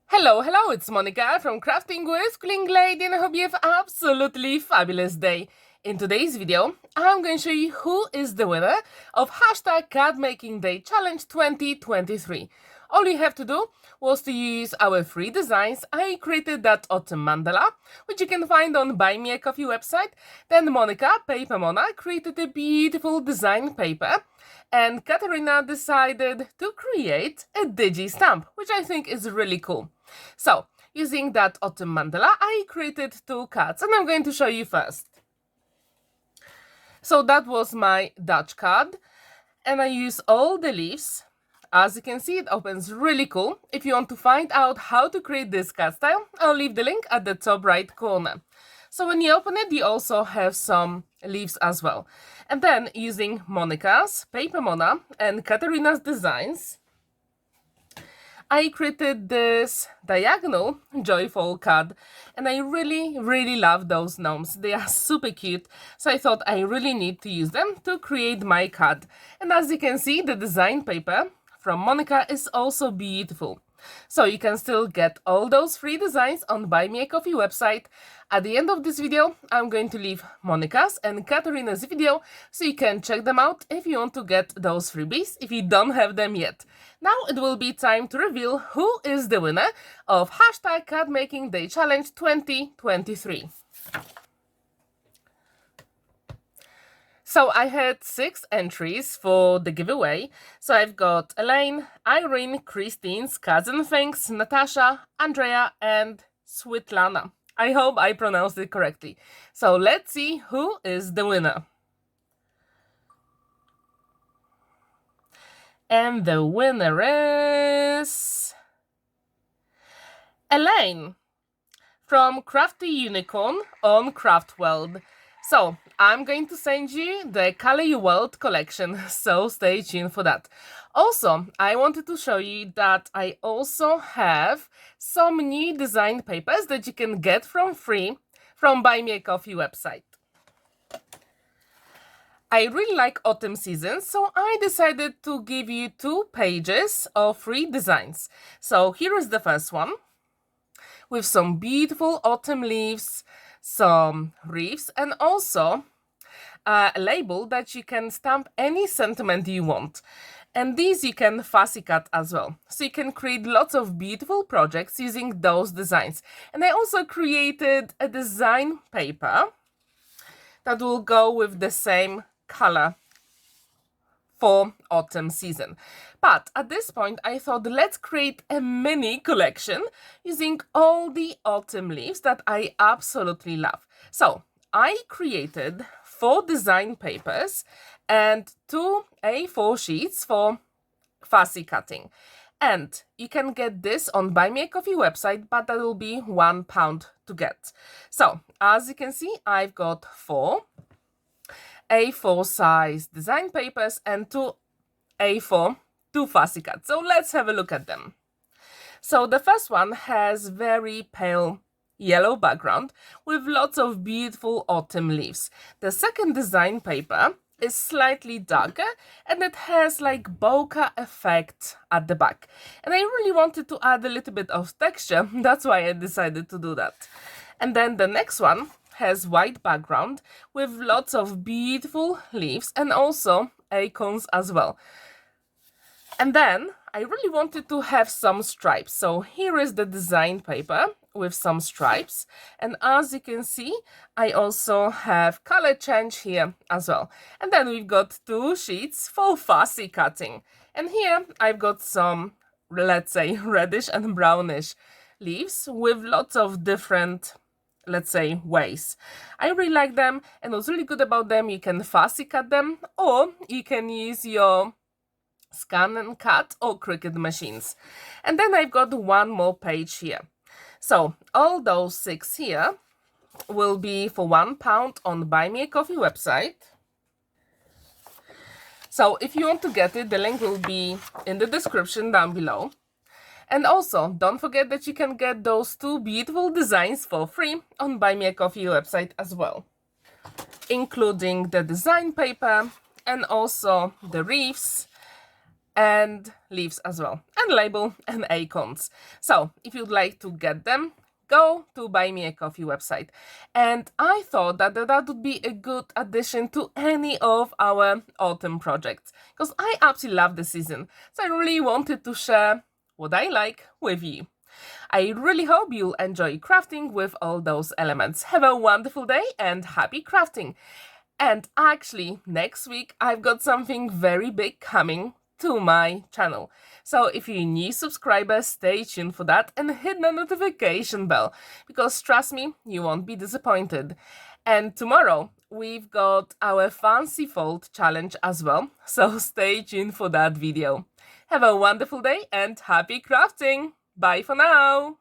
Hello, it's Monica from Crafting with Quilling, and I hope you have an absolutely fabulous day. In today's video, I'm going to show you who is the winner of hashtag Card Making Day Challenge 2023. All you have to do was to use our free designs. I created that autumn mandala, which you can find on Buy Me a Coffee website. Then Monica, Paper Mona, created a beautiful design paper. And Katerina decided to create a digi stamp, which I think is really cool. So, using that autumn mandala, I created two cards, and I'm going to show you first. So that was my Dutch card, and I use all the leaves. As you can see, it opens really cool. If you want to find out how to create this card style, I'll leave the link at the top right corner. So when you open it, you also have some leaves as well. And then using Monica's, Paper Mona, and Katerina's designs, I created this diagonal joyful card, and I really love those gnomes. They are super cute, so I thought I really need to use them to create my card. And as you can see, the design paper from Monica is also beautiful. So you can still get all those free designs on Buy Me a Coffee website. At the end of this video, I'm going to leave Monica's and Katerina's video so you can check them out if you want to get those freebies if you don't have them yet. Now it will be time to reveal who is the winner of hashtag Card Making Day Challenge 2023. So I had 6 entries for the giveaway. So I've got Elaine, Irene, Christine's cousin Thanks, Natasha, Andrea, and Switlana. I hope I pronounced it correctly. So let's see who is the winner. And the winner is Elaine from Crafty Unicorn on Craftworld. So, I'm going to send you the Color Your World collection, so stay tuned for that. Also, I wanted to show you that I also have some new design papers that you can get from free from Buy Me a Coffee website. I really like autumn season, so I decided to give you 2 pages of free designs. So here is the first one, with some beautiful autumn leaves, some wreaths, and also a label that you can stamp any sentiment you want. And these you can fussy cut as well. So you can create lots of beautiful projects using those designs. And I also created a design paper that will go with the same color for autumn season. But at this point, I thought let's create a mini collection using all the autumn leaves that I absolutely love. So I created 4 design papers and 2 A4 sheets for fussy cutting. And you can get this on Buy Me a Coffee website, but that will be £1 to get. So as you can see, I've got 4 A4 size design papers and 2 A4 2 fussy cuts. So let's have a look at them. So the first one has very pale yellow background with lots of beautiful autumn leaves. The second design paper is slightly darker and it has like bokeh effect at the back. And I really wanted to add a little bit of texture. That's why I decided to do that. And then the next one has white background with lots of beautiful leaves and also acorns as well. And then I really wanted to have some stripes. So here is the design paper with some stripes. And as you can see, I also have color change here as well. And then we've got 2 sheets for fussy cutting. And here I've got some, let's say, reddish and brownish leaves with lots of different, let's say, ways. I really like them, and what's really good about them, you can fussy cut them, or you can use your scan and cut or Cricut machines. And then I've got one more page here. So all those 6 here will be for £1 on Buy Me a Coffee website. So if you want to get it, the link will be in the description down below. And also, don't forget that you can get those 2 beautiful designs for free on Buy Me a Coffee website as well, including the design paper and also the wreaths and leaves as well, and label and acorns. So if you'd like to get them, go to Buy Me a Coffee website. And I thought that would be a good addition to any of our autumn projects, because I absolutely love the season. So I really wanted to share what I like with you. I really hope you'll enjoy crafting with all those elements. Have a wonderful day and happy crafting. And actually, next week I've got something very big coming to my channel. So if you're a new subscriber, stay tuned for that and hit the notification bell, because trust me, you won't be disappointed. And tomorrow we've got our fancy fold challenge as well, so stay tuned for that video. Have a wonderful day and happy crafting! Bye for now!